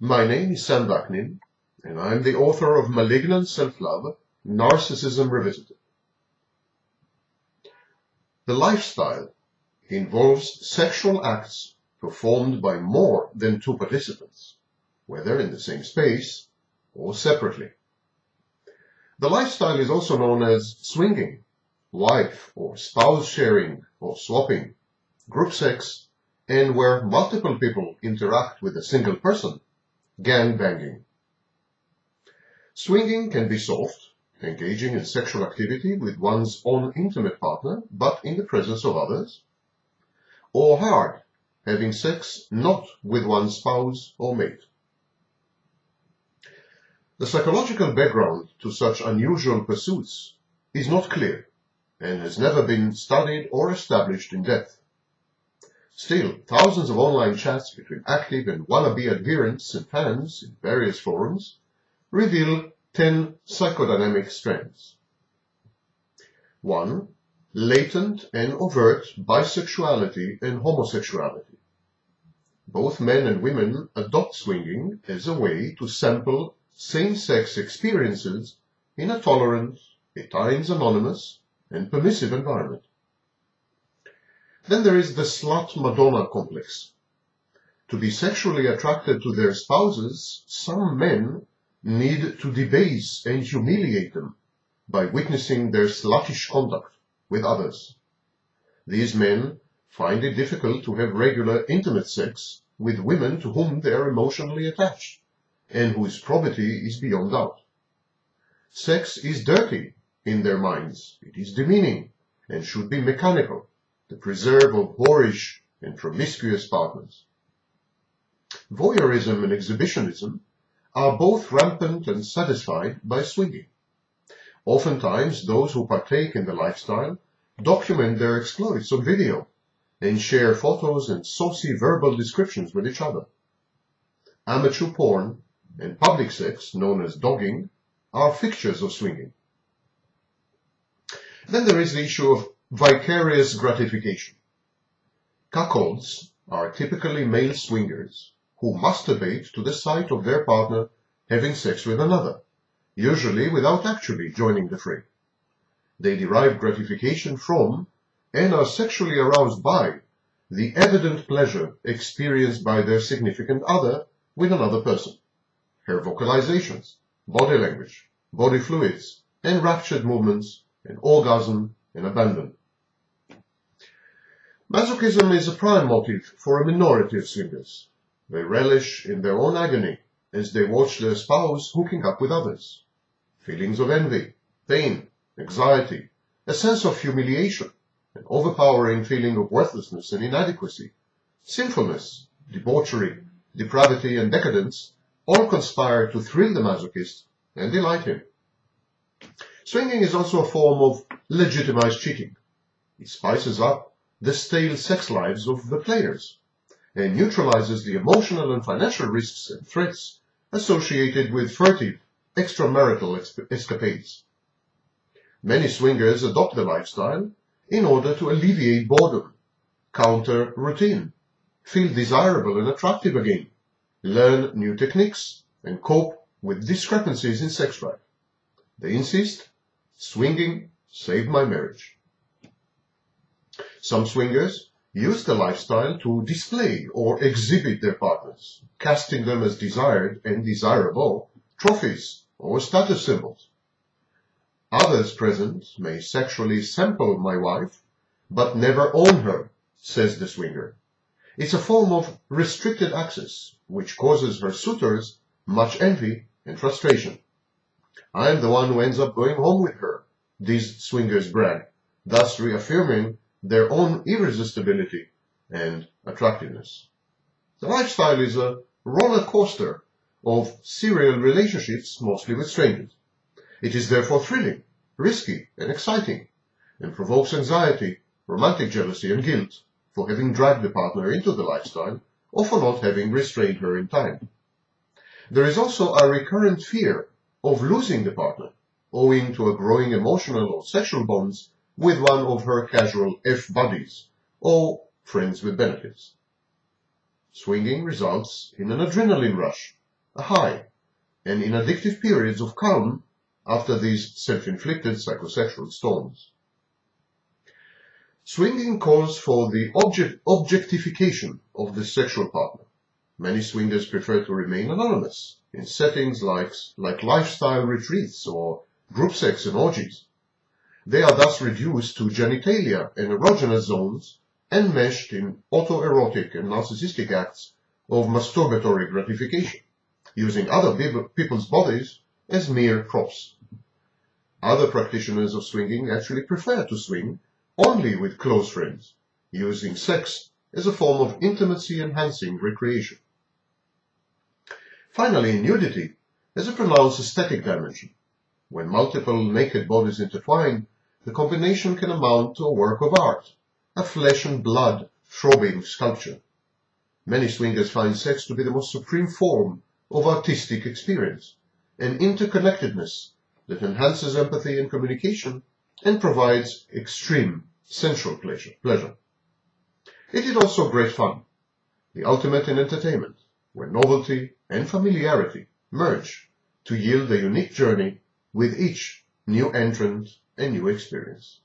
My name is Sam Vaknin, and I'm the author of Malignant Self-Love, Narcissism Revisited. The lifestyle involves sexual acts performed by more than two participants, whether in the same space or separately. The lifestyle is also known as swinging, wife or spouse sharing or swapping, group sex, and where multiple people interact with a single person, gang-banging. Swinging can be soft, engaging in sexual activity with one's own intimate partner, but in the presence of others, or hard, having sex not with one's spouse or mate. The psychological background to such unusual pursuits is not clear and has never been studied or established in depth. Still, thousands of online chats between active and wannabe adherents and fans in various forums reveal 10 psychodynamic strands. 1. Latent and overt bisexuality and homosexuality. Both men and women adopt swinging as a way to sample same-sex experiences in a tolerant, at times anonymous, and permissive environment. Then there is the slut-Madonna complex. To be sexually attracted to their spouses, some men need to debase and humiliate them by witnessing their sluttish conduct with others. These men find it difficult to have regular intimate sex with women to whom they are emotionally attached and whose probity is beyond doubt. Sex is dirty in their minds. It is demeaning and should be mechanical, the preserve of whorish and promiscuous partners. Voyeurism and exhibitionism are both rampant and satisfied by swinging. Oftentimes, those who partake in the lifestyle document their exploits on video and share photos and saucy verbal descriptions with each other. Amateur porn and public sex, known as dogging, are fixtures of swinging. Then there is the issue of vicarious gratification. Cuckolds are typically male swingers who masturbate to the sight of their partner having sex with another, usually without actually joining the fray. They derive gratification from and are sexually aroused by the evident pleasure experienced by their significant other with another person. Her vocalizations, body language, body fluids, enraptured movements, and orgasm and abandon. Masochism is a prime motive for a minority of swingers. They relish in their own agony as they watch their spouse hooking up with others. Feelings of envy, pain, anxiety, a sense of humiliation, an overpowering feeling of worthlessness and inadequacy, sinfulness, debauchery, depravity, and decadence all conspire to thrill the masochist and delight him. Swinging is also a form of legitimized cheating. It spices up the stale sex lives of the players and neutralizes the emotional and financial risks and threats associated with furtive extramarital escapades. Many swingers adopt the lifestyle in order to alleviate boredom, counter routine, feel desirable and attractive again, learn new techniques, and cope with discrepancies in sex drive. They insist, swinging saved my marriage. Some swingers use the lifestyle to display or exhibit their partners, casting them as desired and desirable trophies or status symbols. Others present may sexually sample my wife, but never own her, says the swinger. It's a form of restricted access, which causes her suitors much envy and frustration. I am the one who ends up going home with her, these swingers brag, thus reaffirming their own irresistibility and attractiveness. The lifestyle is a roller coaster of serial relationships, mostly with strangers. It is therefore thrilling, risky, and exciting, and provokes anxiety, romantic jealousy, and guilt for having dragged the partner into the lifestyle or for not having restrained her in time. There is also a recurrent fear of losing the partner, owing to a growing emotional or sexual bonds with one of her casual F-buddies, or friends with benefits. Swinging results in an adrenaline rush a high, and in addictive periods of calm after these self-inflicted psychosexual storms. Swinging calls for the objectification of the sexual partner. Many swingers prefer to remain anonymous in settings like lifestyle retreats or group sex and orgies. They are thus reduced to genitalia and erogenous zones enmeshed in autoerotic and narcissistic acts of masturbatory gratification, using other people's bodies as mere props. Other practitioners of swinging actually prefer to swing only with close friends, using sex as a form of intimacy-enhancing recreation. Finally, nudity has a pronounced aesthetic dimension. When multiple naked bodies intertwine, the combination can amount to a work of art, a flesh and blood throbbing sculpture. Many swingers find sex to be the most supreme form of artistic experience, an interconnectedness that enhances empathy and communication and provides extreme sensual pleasure. It is also great fun, the ultimate in entertainment, where novelty and familiarity merge to yield a unique journey with each new entrant and new experience.